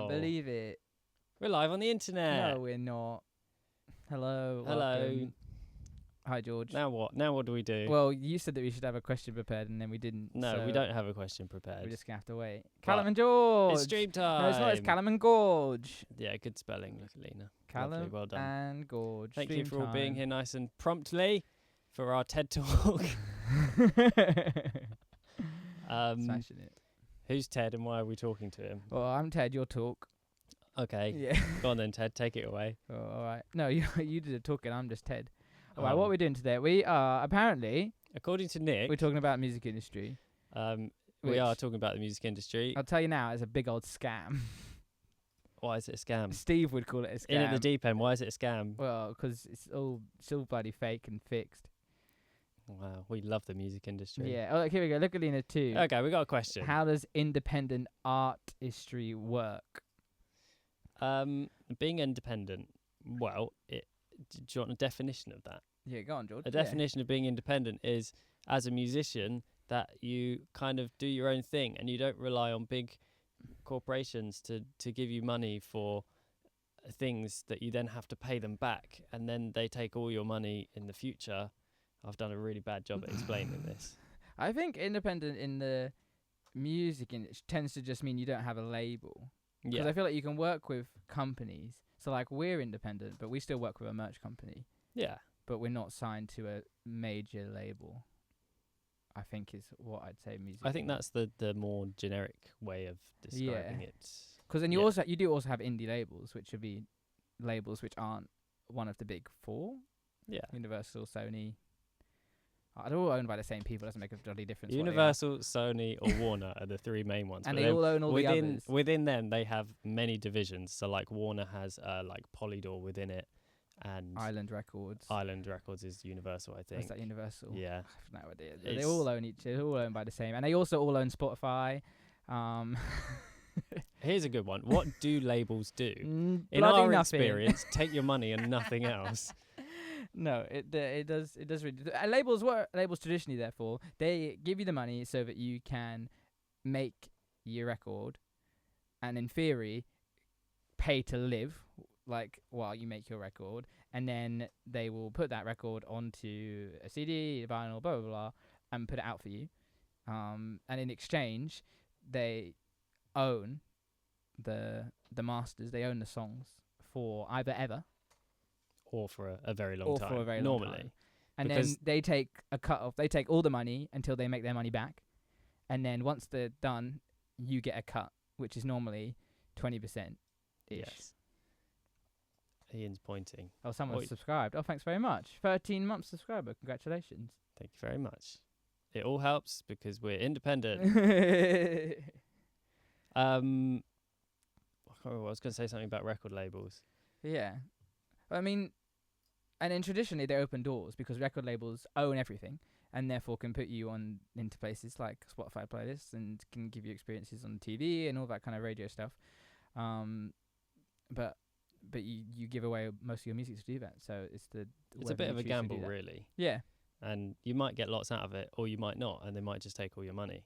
can't believe it. We're live on the internet. No, we're not. Hello. Hello. Welcome. Hi, George. Now what? Now what do we do? Well, you said that we should have a question prepared, and then we didn't. No, so we don't have a question prepared. We're just going to have to wait. But Callum and George. It's stream time. No, it's not. It's Callum and Gorge. Yeah, good spelling. Look at Lena. Callum Lovely, well done. and Gorge. Thank Stream you for all being time. here nice and promptly for our TED Talk. Smashing it. Who's Ted and why are we talking to him? Well, I'm Ted. Your talk. Okay. Yeah. Go on then, Ted. Take it away. Oh, all right. No, you did the talking. I'm just Ted. All right. Oh. What we're doing today? We are apparently According to Nick, we're talking about music industry. we are talking about the music industry. I'll tell you now, it's a big old scam. Why is it a scam? Steve would call it a scam. In at the deep end. Why is it a scam? Well, because it's all bloody fake and fixed. Wow, we love the music industry. Yeah. Oh, look, here we go. Look at Lena too. Okay, we got a question. How does independent artistry work? Being independent. Well, do you want a definition of that? Yeah, go on, George. A definition of being independent is, as a musician, that you kind of do your own thing and you don't rely on big corporations to give you money for things that you then have to pay them back, and then they take all your money in the future. I've done a really bad job at explaining this. I think independent in the music industry tends to just mean you don't have a label. Because Yeah, I feel like you can work with companies. So, like, we're independent, but we still work with a merch company. yeah. But we're not signed to a major label, I think is what I'd say music. I think that's the more generic way of describing it. Because then you Yeah. you do also have indie labels, which would be labels which aren't one of the big four. Yeah. Universal, Sony. They're all owned by the same people. Doesn't make a bloody difference. what they are. Universal, Sony, or Warner are the three main ones. And but they then all own all the others. within them, they have many divisions. So, like, Warner has like Polydor within it, and Island Records. Island Records is Universal, I think. Is that Universal? Yeah. I have no idea. They It's- all own each. They're all owned by the same, and they also all own Spotify. Here's a good one. What do labels do? In bloody our nothing. experience, take your money and nothing else. No, it does really. Labels what labels traditionally, therefore, they give you the money so that you can make your record, and in theory, pay to live, like while you make your record, and then they will put that record onto a CD, vinyl, blah blah blah, and put it out for you. And in exchange, they own the masters. They own the songs for either ever. Or for a very long Or time. for a very long normally. time. And Because- then they take a cut off. They take all the money until they make their money back. And then once they're done, you get a cut, which is normally 20% ish. Yes. Ian's pointing. Oh, someone's Oi. subscribed. Oh, thanks very much. 13 months subscriber. Congratulations. Thank you very much. It all helps because we're independent. I can't remember, I was going to say something about record labels. Yeah. I mean, and then traditionally they open doors because record labels own everything and therefore can put you on into places like Spotify playlists and can give you experiences on TV and all that kind of radio stuff. But you give away most of your music to do that. So it's It's a whether bit you of a choose to do gamble, that. really. Yeah. And you might get lots out of it, or you might not, and they might just take all your money.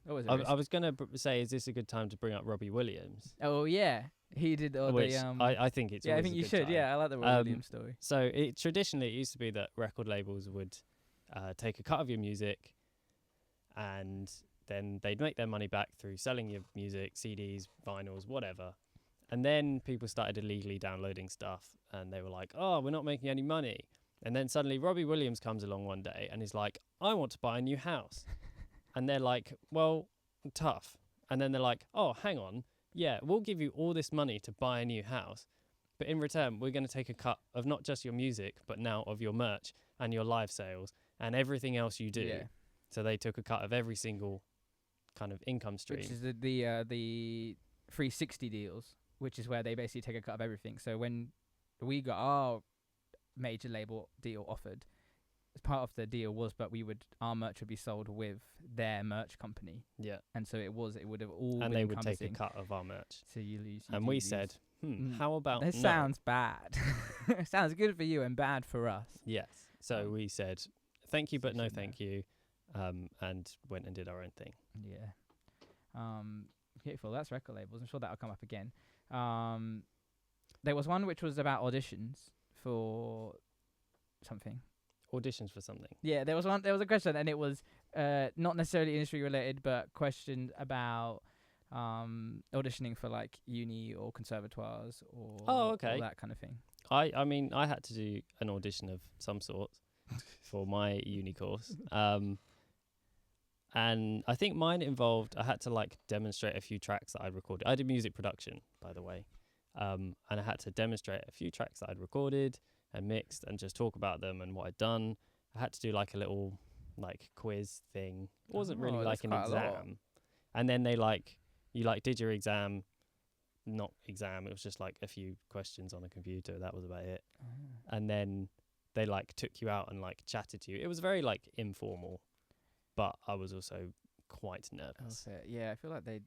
Always a I risk. was going to say, is this a good time to bring up Robbie Williams? Oh yeah, he did all Which the I think it's yeah, I always think a you good should. time. Yeah, I like the Roy Williams story. So traditionally, it used to be that record labels would take a cut of your music, and then they'd make their money back through selling your music, CDs, vinyls, whatever. And then people started illegally downloading stuff, and they were like, "Oh, we're not making any money." And then suddenly Robbie Williams comes along one day, and he's like, "I want to buy a new house," and they're like, "Well, tough." And then they're like, "Oh, hang on, yeah, we'll give you all this money to buy a new house, but in return, we're going to take a cut of not just your music, but now of your merch and your live sales and everything else you do." Yeah. So they took a cut of every single kind of income stream. Which is the 360 deals, which is where they basically take a cut of everything. So when we got our major label deal offered, as part of the deal was, but our merch would be sold with their merch company, Yeah. and so it would have all And been they would take a encompassing. cut of our merch. So you lose. And we said, how about This no? sounds bad. Sounds good for you and bad for us. Yes. So we said, thank you, but no Said no. thank you, and went and did our own thing. Yeah. Beautiful. That's record labels. I'm sure that'll come up again. There was one which was about auditions for something. Auditions for something. Yeah, there was one. There was a question, and it was not necessarily industry related, but questioned about auditioning for like uni or conservatoires or all that kind of thing. I mean, I had to do an audition of some sort for my uni course. And I think mine involved, I had to like demonstrate a few tracks that I'd recorded. I did music production, by the way. And I had to demonstrate a few tracks that I'd recorded and mixed and just talk about them and what I'd done. I had to do like a little like quiz thing. It wasn't really like an exam. And then they like, you like did your exam, not exam. It was just like a few questions on a computer. That was about it. And then they like took you out and like chatted to you. It was very like informal, but I was also quite nervous. Yeah, I feel like they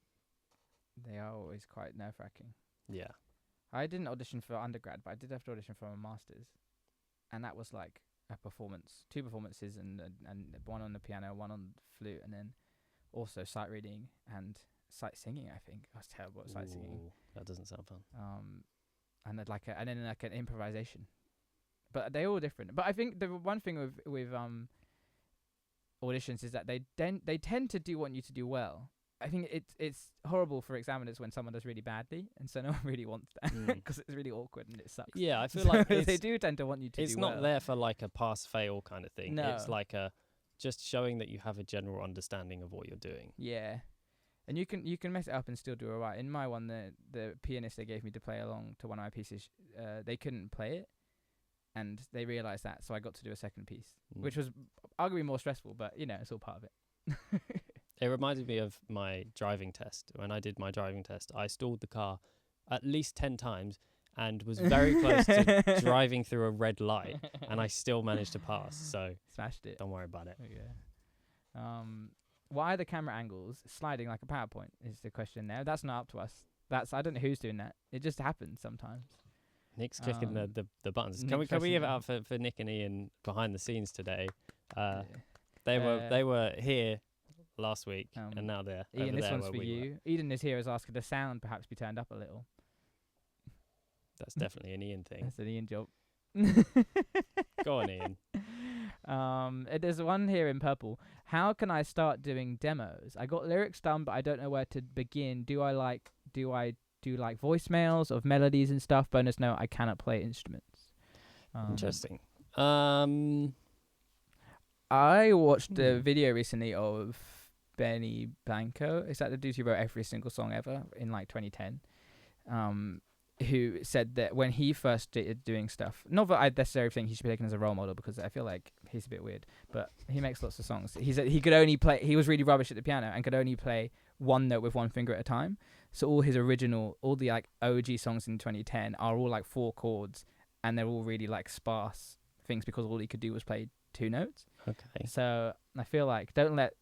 are always quite nerve-wracking. Yeah. I didn't audition for undergrad, but I did have to audition for my master's, and that was like a performance, 2 performances, and one on the piano, one on the flute, and then also sight reading and sight singing. I think I was terrible at sight singing. That doesn't sound fun. And then like an improvisation, but they're all different. But I think the one thing with auditions is that they tend to want you to do well. I think it's horrible for examiners when someone does really badly, and so no one really wants that because it's really awkward and it sucks. Yeah, I feel like they do tend to want you to do well. It's not there for like a pass-fail kind of thing. No. It's like just showing that you have a general understanding of what you're doing. Yeah, and you can mess it up and still do alright. In my one, the pianist they gave me to play along to one of my pieces, they couldn't play it, and they realised that, so I got to do a second piece, which was arguably more stressful, but it's all part of it. It reminded me of my driving test. When I did my driving test, I stalled the car at least 10 times and was very close to driving through a red light, and I still managed to pass. So smashed it. Don't worry about it. Yeah. Why are the camera angles sliding like a PowerPoint is the question there. That's not up to us. I don't know who's doing that. It just happens sometimes. Nick's clicking the buttons. Can we give it out for Nick and Ian behind the scenes today? They were here last week, and now they're Ian, over this there one's where for you. Eden is here as asking the sound perhaps be turned up a little. That's definitely an Ian thing. That's an Ian job. Go on, Ian. There's one here in purple. How can I start doing demos? I got lyrics done, but I don't know where to begin. Do I do voicemails of melodies and stuff? Bonus note: I cannot play instruments. Interesting. I watched a video recently of Benny Blanco. Is that the dude who wrote every single song ever in like 2010? Who said that when he first started doing stuff, not that I necessarily think he should be taken as a role model because I feel like he's a bit weird, but he makes lots of songs. He said he could only play, he was really rubbish at the piano and could only play one note with one finger at a time. So all the like OG songs in 2010 are all like 4 chords, and they're all really like sparse things because all he could do was play 2 notes. Okay. So I feel like don't let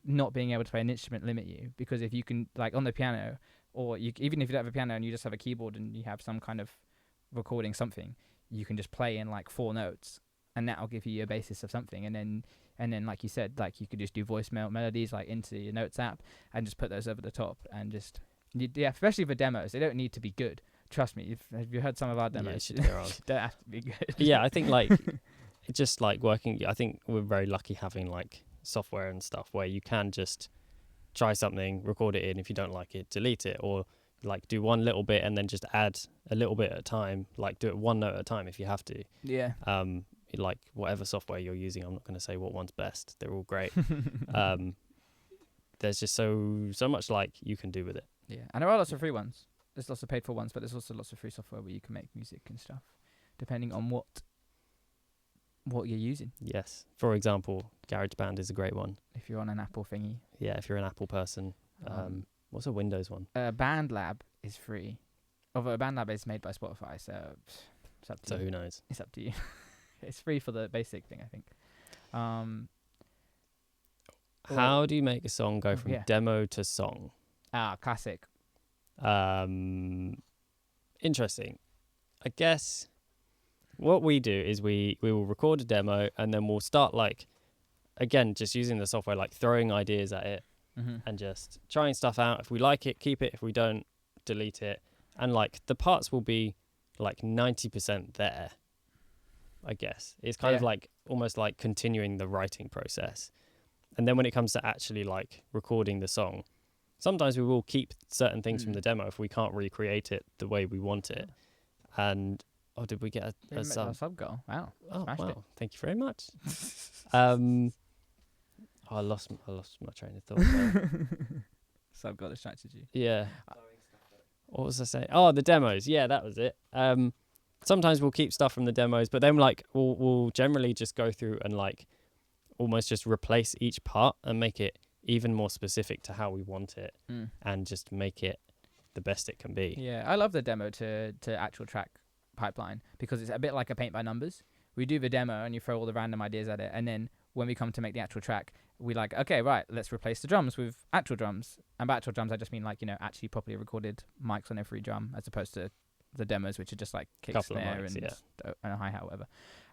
not being able to play an instrument limit you, because if you can, like on the piano, or even if you don't have a piano and you just have a keyboard and you have some kind of recording something, you can just play in like 4 notes, and that'll give you a basis of something. And then like you said, like you could just do voicemail melodies like into your notes app and just put those over the top and just especially for demos, they don't need to be good. Trust me, if you heard some of our demos, they don't have to be good. Yeah, I think like just like working, I think we're very lucky having like software and stuff where you can just try something, record it in. If you don't like it, delete it, or like do one little bit and then just add a little bit at a time, like do it 1 note at a time if you have to. Yeah. Like whatever software you're using, I'm not going to say what one's best. They're all great. There's just so much like you can do with it. Yeah, and there are lots of free ones. There's lots of paid for ones, but there's also lots of free software where you can make music and stuff, depending on what you're using. Yes. For example, GarageBand is a great one. If you're on an Apple thingy. Yeah, if you're an Apple person. What's a Windows one? BandLab is free. Although BandLab is made by Spotify, so it's up to you. So who knows? It's up to you. It's free for the basic thing, I think. How do you make a song go from demo to song? Classic. Interesting. I guess what we do is we will record a demo and then we'll start like, again, just using the software, like throwing ideas at it and just trying stuff out. If we like it, keep it. If we don't, delete it. And like the parts will be like 90% there, I guess. It's kind of like almost like continuing the writing process. And then when it comes to actually like recording the song, sometimes we will keep certain things from the demo if we can't recreate it the way we want it. And did we get a sub goal? Wow. Oh wow! It. Thank you very much. I lost my train of thought. Sub goal distracted you. Yeah. What was I saying? Oh, the demos. Yeah, that was it. Sometimes we'll keep stuff from the demos, but then like we'll generally just go through and like almost just replace each part and make it even more specific to how we want it, and just make it the best it can be. Yeah, I love the demo to actual track pipeline because it's a bit like a paint by numbers. We do the demo and you throw all the random ideas at it, and then when we come to make the actual track, we like, okay, right, let's replace the drums with actual drums. And by actual drums, I just mean like, actually properly recorded mics on every drum, as opposed to the demos, which are just like kick, snare, and a hi-hat, whatever.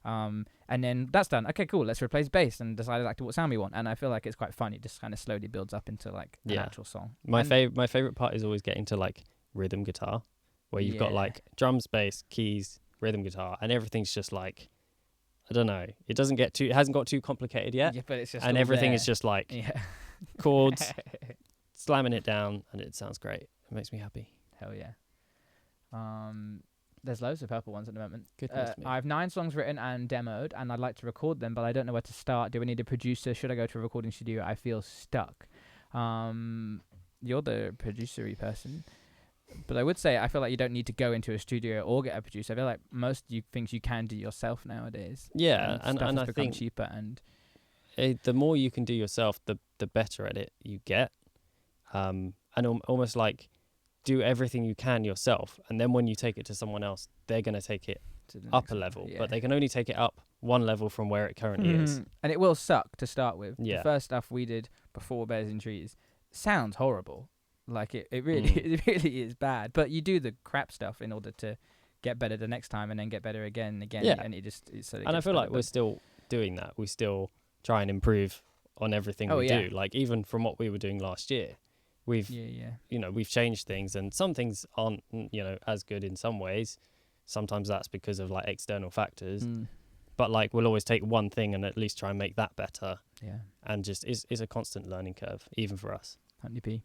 And then that's done. Okay, cool. Let's replace bass and decide exactly what sound we want. And I feel like it's quite fun. It just kind of slowly builds up into like an actual song. My favorite part is always getting to like rhythm guitar, where you've got like drums, bass, keys, rhythm guitar, and everything's just like, I don't know. It hasn't got too complicated yet. Yeah, but it's just and everything there. is just like chords, slamming it down, and it sounds great. It makes me happy. Hell yeah. There's loads of purple ones at the moment. Goodness me. I have 9 songs written and demoed, and I'd like to record them, but I don't know where to start. Do we need a producer? Should I go to a recording studio? I feel stuck. You're the producery person. But I would say I feel like you don't need to go into a studio or get a producer. I feel like most things you can do yourself nowadays. Yeah, and I become think cheaper, and the more you can do yourself, the better at it you get. And almost like do everything you can yourself, and then when you take it to someone else, they're going to take it up a level, but they can only take it up one level from where it currently is. And it will suck to start with. Yeah. The first stuff we did before Bears in Trees sounds horrible. Like it really it really is bad. But you do the crap stuff in order to get better the next time, and then get better again and again. Yeah. And I feel like we're still doing that. We still try and improve on everything we do. Like even from what we were doing last year, we've we've changed things, and some things aren't as good in some ways. Sometimes that's because of like external factors. But like we'll always take one thing and at least try and make that better. Yeah. And just is a constant learning curve, even for us. 100p.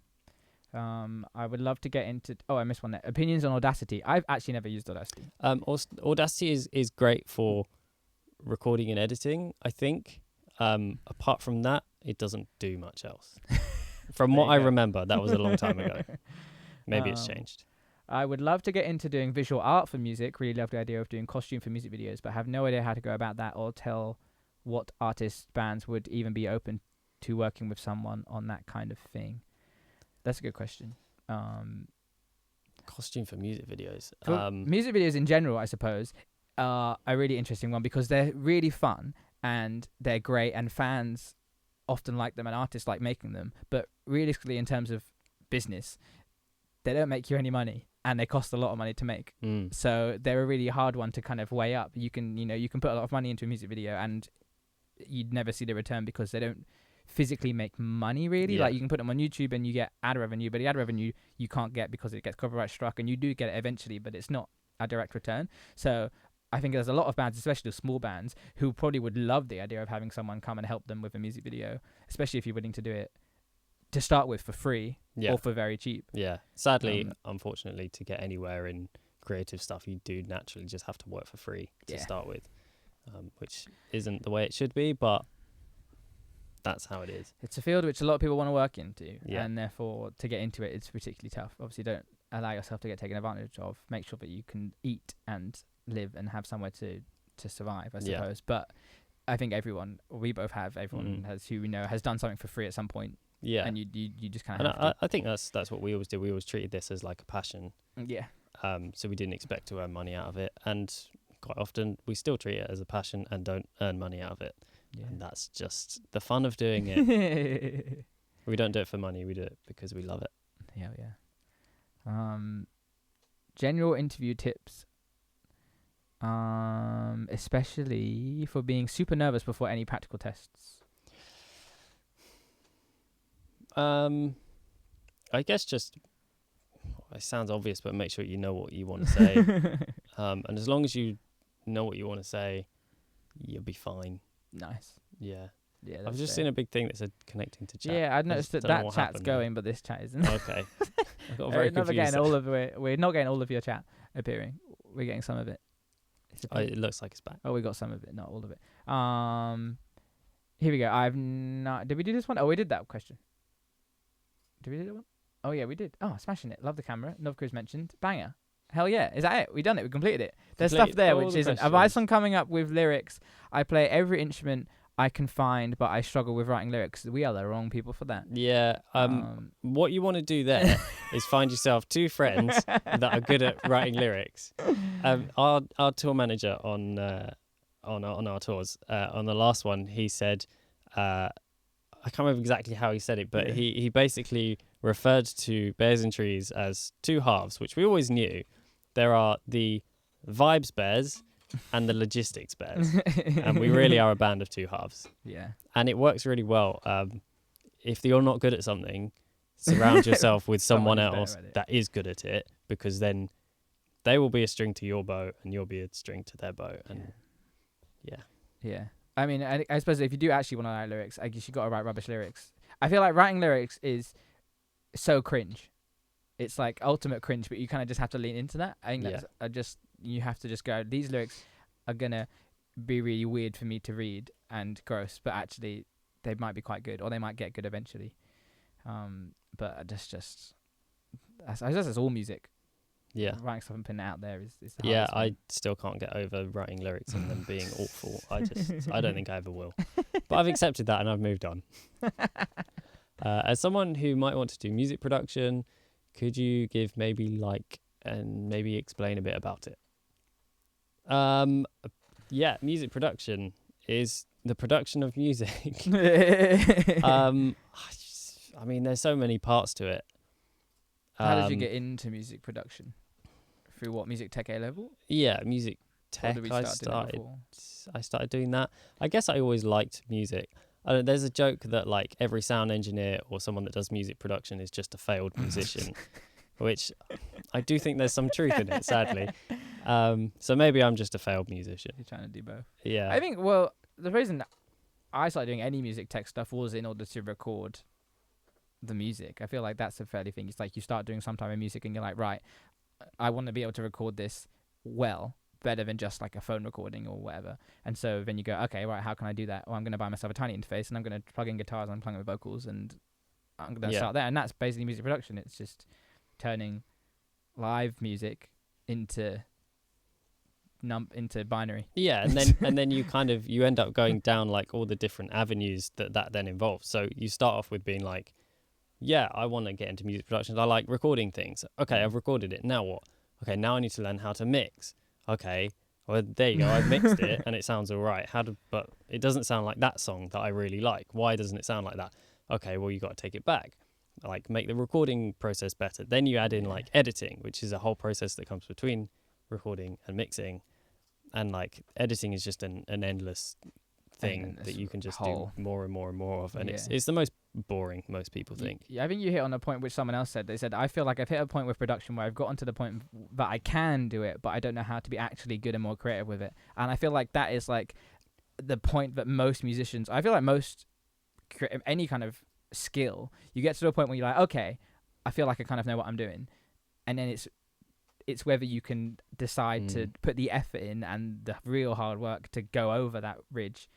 I would love to get into. Oh, I missed one there. Opinions on Audacity. I've actually never used Audacity. Audacity is great for recording and editing, I think. Apart from that, it doesn't do much else. From what I remember, that was a long time ago. Maybe it's changed. I would love to get into doing visual art for music. Really love the idea of doing costume for music videos, but have no idea how to go about that or tell what artists, bands would even be open to working with someone on that kind of thing. That's a good question. Costume for music videos. Music videos in general, I suppose, are a really interesting one because they're really fun and they're great, and fans often like them and artists like making them. But realistically, in terms of business, they don't make you any money and they cost a lot of money to make. So they're a really hard one to kind of weigh up. You can put a lot of money into a music video and you'd never see the return because they don't physically make money really. Like you can put them on YouTube and you get ad revenue, but the ad revenue you can't get because it gets copyright struck, and you do get it eventually, but it's not a direct return. So I think there's a lot of bands, especially the small bands, who probably would love the idea of having someone come and help them with a music video, especially if you're willing to do it to start with for free or for very cheap. Yeah. Sadly, unfortunately, to get anywhere in creative stuff, you do naturally just have to work for free to start with, which isn't the way it should be, but that's how it is. It's a field which a lot of people want to work into, and therefore to get into it, it's particularly tough. Obviously, don't allow yourself to get taken advantage of. Make sure that you can eat and live and have somewhere to survive, I suppose. But I think everyone has who we know has done something for free at some point. Yeah, and you just kind of. I think that's what we always did. We always treated this as like a passion. Yeah. So we didn't expect to earn money out of it, and quite often we still treat it as a passion and don't earn money out of it. Yeah. And that's just the fun of doing it. We don't do it for money. We do it because we love it. Yeah. General interview tips. Especially for being super nervous before any practical tests. I guess just it sounds obvious, but make sure you know what you want to say. And as long as you know what you want to say, you'll be fine. Nice. Yeah. Yeah. I've that's just fair. seen a big thing that said connecting to chat. Yeah, I noticed just that don't know that what chat's happened there. going, but this chat isn't. Okay. I got very We're not confused. getting all of it. We're not getting all of your chat appearing. We're getting some of it. It looks like it's back. Oh, we got some of it, not all of it. Here we go. I've not. Did we do this one? Oh, we did that question. Did we do that one? Oh yeah, we did. Oh, smashing it. Love the camera. Novcruz mentioned. Banger. Hell yeah. Is that it? We done it. We completed it. There's stuff there which isn't. Advice on coming up with lyrics. I play every instrument I can find, but I struggle with writing lyrics. We are the wrong people for that. Yeah. What you want to do there is find yourself 2 friends that are good at writing lyrics. Our tour manager on our tours, on the last one, he said, I can't remember exactly how he said it, but he basically referred to Bears and Trees as 2 halves, which we always knew. There are the vibes bears and the logistics bears, and we really are a band of 2 halves. Yeah. And it works really well. If you're not good at something, surround yourself with someone else that is good at it, because then they will be a string to your bow and you'll be a string to their bow. And yeah. I mean, I suppose if you do actually want to write lyrics, I guess you got to write rubbish lyrics. I feel like writing lyrics is so cringe. It's like ultimate cringe, but you kind of just have to lean into that. I think that's you have to just go, these lyrics are gonna be really weird for me to read and gross, but actually they might be quite good, or they might get good eventually. But I guess it's all music. Yeah. Writing stuff and putting it out there is the hardest I one. still can't get over writing lyrics and them being awful. I don't think I ever will. But I've accepted that and I've moved on. As someone who might want to do music production, could you give maybe explain a bit about it? Music production is the production of music. I mean, there's so many parts to it. How did you get into music production? Through what, music tech A level? Yeah, music tech. I started doing that. I guess I always liked music. There's a joke that like every sound engineer or someone that does music production is just a failed musician, which I do think there's some truth in it, sadly. So maybe I'm just a failed musician. You're trying to do both. Yeah. I think, well, the reason I started doing any music tech stuff was in order to record the music. I feel like that's a fairly thing. It's like you start doing some type of music and you're like, right, I want to be able to record this well, better than just like a phone recording or whatever. And so then you go, okay, right, how can I do that? Well, I'm going to buy myself a tiny interface and I'm going to plug in guitars and I'm plugging in vocals and I'm going to start there. And that's basically music production. It's just turning live music into binary. Yeah, and then you end up going down like all the different avenues that then involves. So you start off with being like, yeah, I want to get into music production. I like recording things. Okay, I've recorded it. Now what? Okay, now I need to learn how to mix. Okay, well, there you go. I've mixed it and it sounds all right. But it doesn't sound like that song that I really like. Why doesn't it sound like that? Okay, well, you got to take it back. Like, make the recording process better. Then you add in, like, editing, which is a whole process that comes between recording and mixing. And, like, editing is just an endless thing that you can just do more and more and more of. And it's the most boring, most people think. I think you hit on a point which someone else said. They said, I feel like I've hit a point with production where I've gotten to the point that I can do it, but I don't know how to be actually good and more creative with it. And I feel like that is like the point that most musicians, I feel like most any kind of skill, you get to the point where you're like, okay, I feel like I kind of know what I'm doing. And then it's whether you can decide to put the effort in and the real hard work to go over that ridge.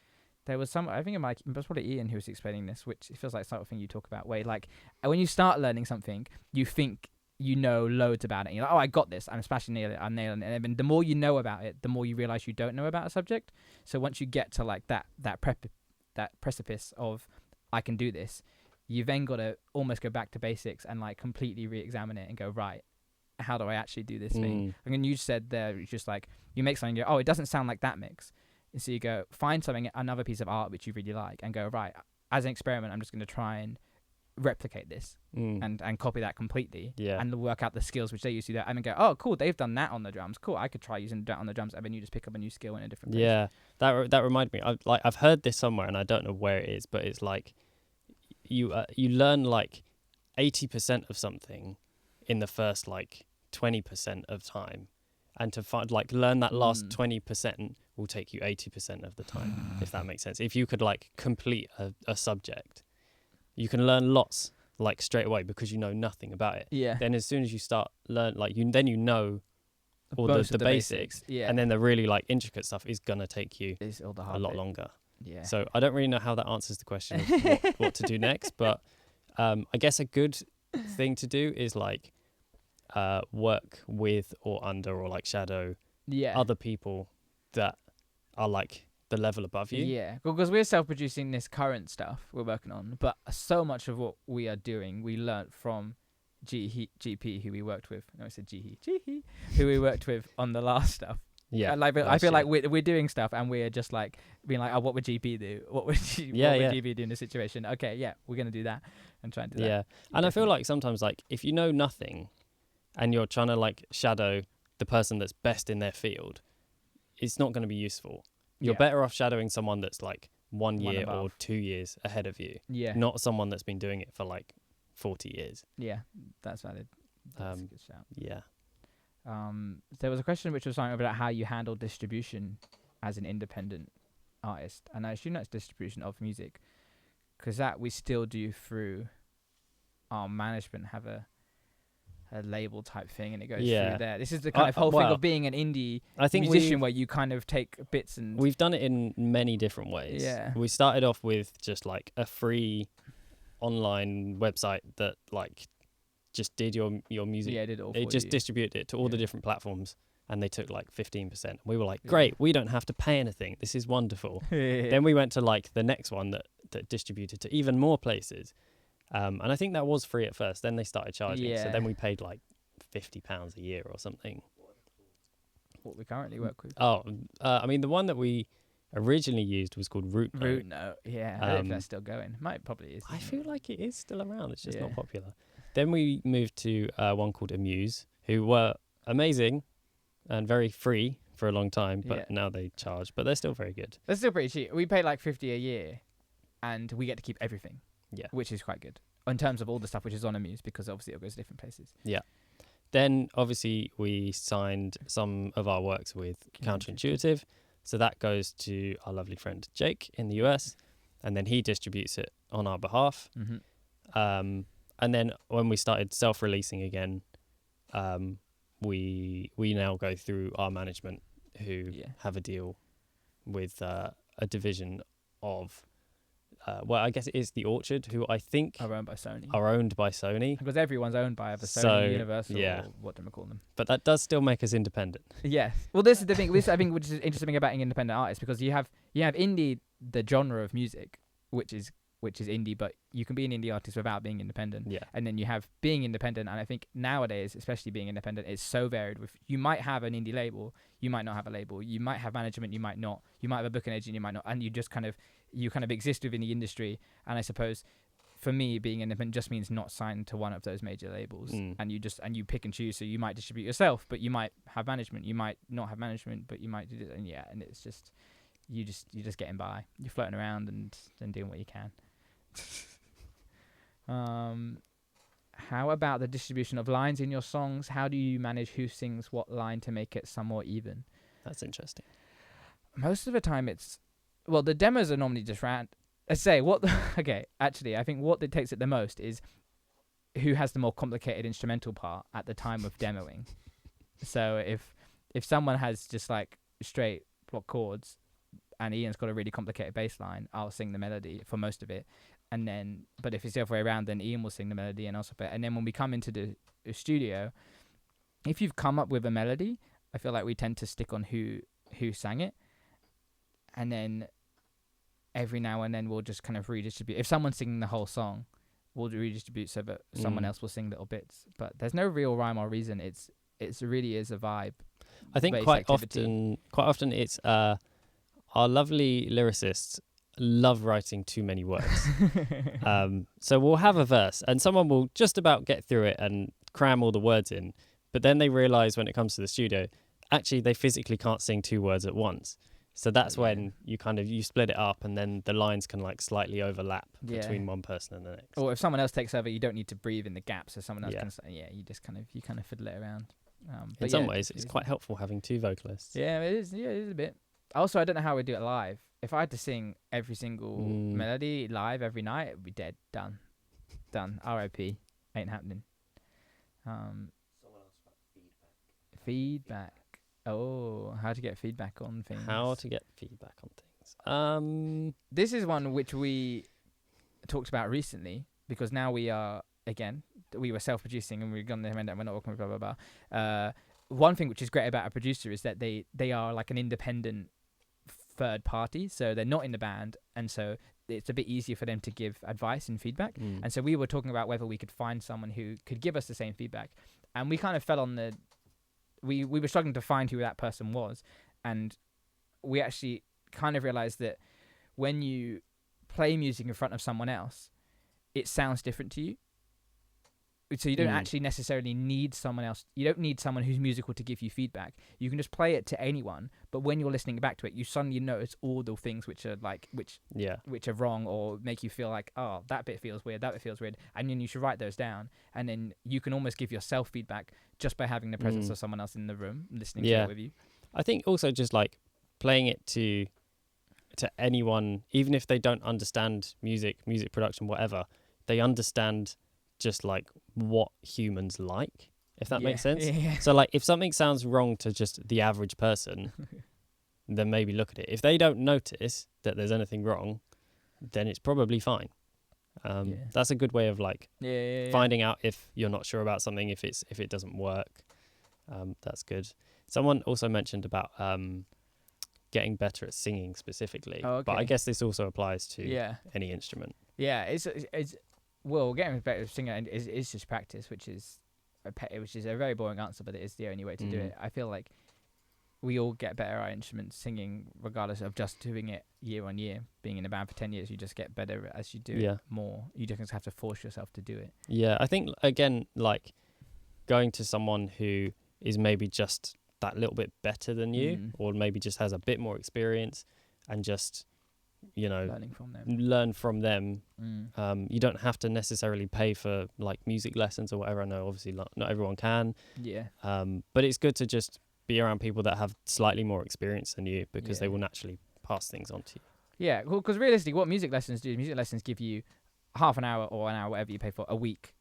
There was I think it was probably Ian who was explaining this, which it feels like sort of thing you talk about, where like when you start learning something, you think you know loads about it. And you're like, oh, I got this. I'm smashing it. I'm nailing it. And the more you know about it, the more you realize you don't know about a subject. So once you get to like that precipice of I can do this, you then got to almost go back to basics and like completely re-examine it and go, right, how do I actually do this thing? I mean, you said there, it's just like you make something, you go, oh, it doesn't sound like that mix. And so you go find another piece of art which you really like and go, right, as an experiment, I'm just going to try and replicate this and copy that completely and work out the skills which they use to do that and then go, oh, cool, they've done that on the drums. Cool, I could try using that on the drums, and then you just pick up a new skill in a different place. Yeah, that reminded me. I've heard this somewhere and I don't know where it is, but it's like you learn like 80% of something in the first like 20% of time, and to find like learn that last 20% will take you 80% of the time, if that makes sense. If you could like complete a subject, you can learn lots like straight away because you know nothing about it. Yeah. Then as soon as you start learn, like you know all the basics, Yeah. and then the really like intricate stuff is gonna take you It's all the a hard lot bit. longer. Yeah. So I don't really know how that answers the question of what to do next, but I guess a good thing to do is like work with or under or like shadow other people that are like the level above you. Yeah, because we're self-producing this current stuff we're working on, but so much of what we are doing we learnt from GP, who we worked with. No, I said GP, who we worked with on the last stuff. Yeah, like I feel like we're doing stuff and we're just like being like, oh, what would GP do? What would GP do in this situation? Okay, yeah, we're gonna do that and try and do that. Yeah, and I feel like sometimes like if you know nothing and you're trying to like shadow the person that's best in their field, it's not going to be useful. You're better off shadowing someone that's like 1 year or 2 years ahead of you, not someone that's been doing it for like 40 years. Yeah, that's valid. That's a good shout. Yeah. There was a question which was something about how you handle distribution as an independent artist, and I assume that's distribution of music, because that we still do through our management, have a label type thing, and it goes through there. This is the kind of whole thing of being an indie musician, where you kind of take bits and... We've done it in many different ways. Yeah. We started off with just like a free online website that like just did your music. Yeah, it did all It for just you. distributed it to all the different platforms, and they took like 15%. We were like, great, we don't have to pay anything. This is wonderful. Then we went to like the next one that distributed to even more places. And I think that was free at first. Then they started charging. So then we paid like £50 a year or something. What we currently work with. I mean, the one that we originally used was called Root Note. Root Note, yeah. I don't know if that's still going. Probably is. I feel like it is still around. It's just not popular. Then we moved to one called Amuse, who were amazing and very free for a long time, but now they charge. But they're still very good. They're still pretty cheap. We pay like $50 a year, and we get to keep everything. Yeah, which is quite good in terms of all the stuff which is on Amuse, because obviously it goes to different places. Yeah. Then obviously we signed some of our works with Counterintuitive, so that goes to our lovely friend Jake in the US, and then he distributes it on our behalf. Mm-hmm. And then when we started self-releasing again, we now go through our management, who have a deal with a division of. Well, I guess it is the Orchard, who I think are owned by Sony. Because everyone's owned by either Sony, Universal, or what do we call them? But that does still make us independent. Yeah. Well, this is the thing. This I think which is interesting about being independent artists, because you have indie, the genre of music, which is indie, but you can be an indie artist without being independent. Yeah. And then you have being independent, and I think nowadays, especially being independent, it's so varied. With you might have an indie label, you might not have a label, you might have management, you might not, you might have a booking agent, you might not, and you just kind of exist within the industry. And I suppose for me, being independent just means not signed to one of those major labels, and you pick and choose. So you might distribute yourself, but you might have management, you might not have management, but you might do this, and it's just you're just getting by, you're floating around and doing what you can. How about the distribution of lines in your songs? How do you manage who sings what line to make it somewhat even? That's interesting. Most of the time the demos are normally just I think what dictates it the most is who has the more complicated instrumental part at the time of demoing. So if someone has just like straight block chords and Ian's got a really complicated bass line, I'll sing the melody for most of it. And then, but if it's the other way around, then Ian will sing the melody and also play. And then when we come into the studio, if you've come up with a melody, I feel like we tend to stick on who sang it. And then every now and then we'll just kind of redistribute. If someone's singing the whole song, we'll redistribute so that someone else will sing little bits. But there's no real rhyme or reason. It really is a vibe. I think quite often it's our lovely lyricists love writing too many words. So we'll have a verse and someone will just about get through it and cram all the words in, but then they realize when it comes to the studio, actually they physically can't sing 2 words at once. So that's Yeah. when you split it up, and then the lines can like slightly overlap Yeah. between one person and the next. Or if someone else takes over, you don't need to breathe in the gaps, so someone else Yeah. can. You just kind of fiddle it around. In But some yeah, ways, it's quite helpful having two vocalists. Yeah, it is. Yeah, it is a bit. Also, I don't know how we do it live. If I had to sing every single melody live every night, it'd be dead. Done. R.I.P. Ain't happening. Feedback. Oh, how to get feedback on things. How to get feedback on things. This is one which we talked about recently, because now we were self-producing and we're going to end up, we're not working with blah, blah, blah. One thing which is great about a producer is that they are like an independent third party, so they're not in the band, and so it's a bit easier for them to give advice and feedback. And so we were talking about whether we could find someone who could give us the same feedback, and we kind of fell on the we were struggling to find who that person was, and we actually kind of realized that when you play music in front of someone else, it sounds different to you. So you don't actually necessarily need someone else. You don't need someone who's musical to give you feedback. You can just play it to anyone. But when you're listening back to it, you suddenly notice all the things which are which are wrong, or make you feel like, oh, that bit feels weird, that bit feels weird. And then you should write those down. And then you can almost give yourself feedback just by having the presence of someone else in the room listening to it with you. I think also just like playing it to anyone, even if they don't understand music production, whatever, they understand just like what humans like, if that makes sense. Yeah. So like if something sounds wrong to just the average person, then maybe look at it. If they don't notice that there's anything wrong, then it's probably fine. That's a good way of like finding out if you're not sure about something, if it doesn't work. That's good. Someone also mentioned about getting better at singing specifically, but I guess this also applies to any instrument. Yeah, it's getting better at singing is just practice, which is a very boring answer, but it is the only way to do it. I feel like we all get better at instruments singing, regardless of just doing it year on year. Being in a band for 10 years, you just get better as you do it more. You just have to force yourself to do it. Yeah, I think, again, like going to someone who is maybe just that little bit better than you, or maybe just has a bit more experience, and just, learn from them. You don't have to necessarily pay for like music lessons or whatever. I know obviously not everyone can. Yeah. But it's good to just be around people that have slightly more experience than you, because they will naturally pass things on to you. Yeah, well, because realistically, what music lessons give you half an hour or an hour, whatever you pay for, a week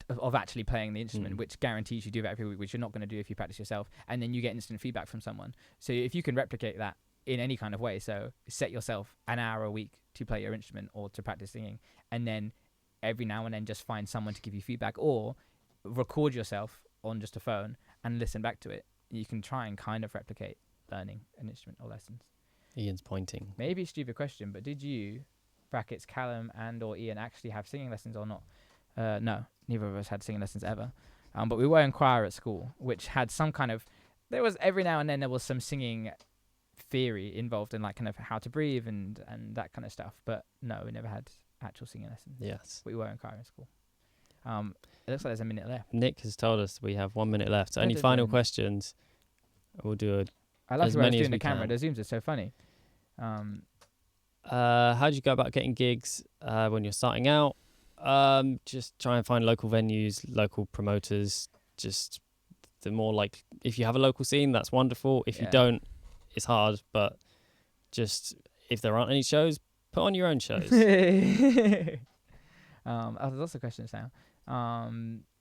of actually playing the instrument, which guarantees you do that every week, which you're not going to do if you practice yourself, and then you get instant feedback from someone. So if you can replicate that in any kind of way, so set yourself an hour a week to play your instrument or to practice singing, and then every now and then just find someone to give you feedback, or record yourself on just a phone and listen back to it. You can try and kind of replicate learning an instrument or lessons. Ian's pointing. Maybe a stupid question, but did you, brackets Callum and or Ian, actually have singing lessons or not? No, neither of us had singing lessons ever. But we were in choir at school, which had some kind of, there was every now and then there was some singing theory involved in like kind of how to breathe and that kind of stuff. But no, we never had actual singing lessons. Yes. We were in choir in school. It looks like there's a minute left. Nick has told us we have 1 minute left. So any final questions? We'll do I love the way I was doing the camera. The zooms are so funny. How do you go about getting gigs when you're starting out? Just try and find local venues, local promoters. Just the more like, if you have a local scene, that's wonderful. If you don't, it's hard. But just if there aren't any shows, put on your own shows. There's lots of questions now.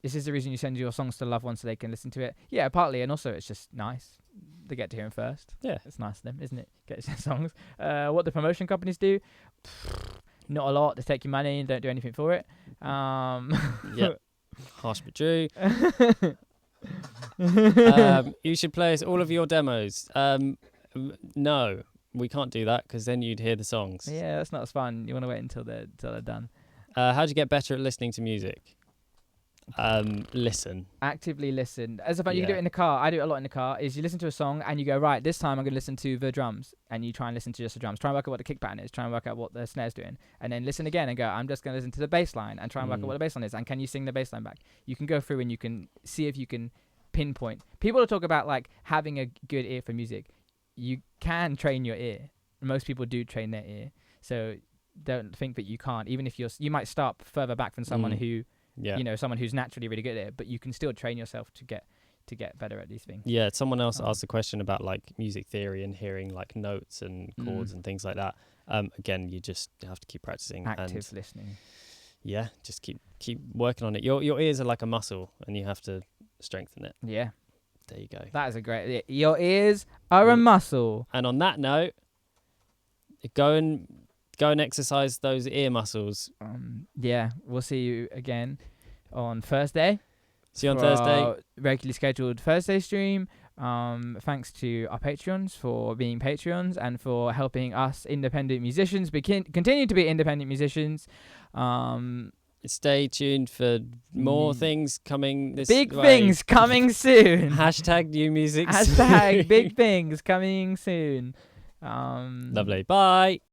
Is this the reason you send your songs to loved ones so they can listen to it? Yeah, partly, and also it's just nice. They get to hear them first. Yeah, it's nice of them, isn't it? Get their songs. What the promotion companies do? Not a lot. They take your money and don't do anything for it. Yeah, harsh but true. You should play us all of your demos. No, we can't do that because then you'd hear the songs. Yeah, that's not as fun. You want to wait until they're done. How do you get better at listening to music? Listen. Actively listen. As if you can do it in the car. I do it a lot in the car. Is you listen to a song and you go, right, this time I'm going to listen to the drums, and you try and listen to just the drums. Try and work out what the kick pattern is. Try and work out what the snare's doing, and then listen again and go, I'm just going to listen to the bass line and try and work out what the bass line is. And can you sing the bass line back? You can go through and you can see if you can pinpoint. People will talk about like having a good ear for music. you can train your ear. Most people do train their ear, so don't think that you can't. Even if you might start further back than someone who, Yeah. you know, someone who's naturally really good at it, but you can still train yourself to get better at these things. Yeah, someone else asked a question about like music theory and hearing like notes and chords and things like that. Again, you just have to keep practicing, Active and listening. yeah, just keep working on it. Your ears are like a muscle, and you have to strengthen it. Yeah, There you go. that is a great. Your ears are a muscle. And on that note, go and exercise those ear muscles. Yeah, we'll see you again on Thursday. See you on for Thursday. our regularly scheduled Thursday stream. Thanks to our Patreons for being Patreons and for helping us independent musicians continue to be independent musicians. Stay tuned for more things coming this big way. things coming soon. Hashtag new music. Hashtag big things coming soon. Lovely. Bye.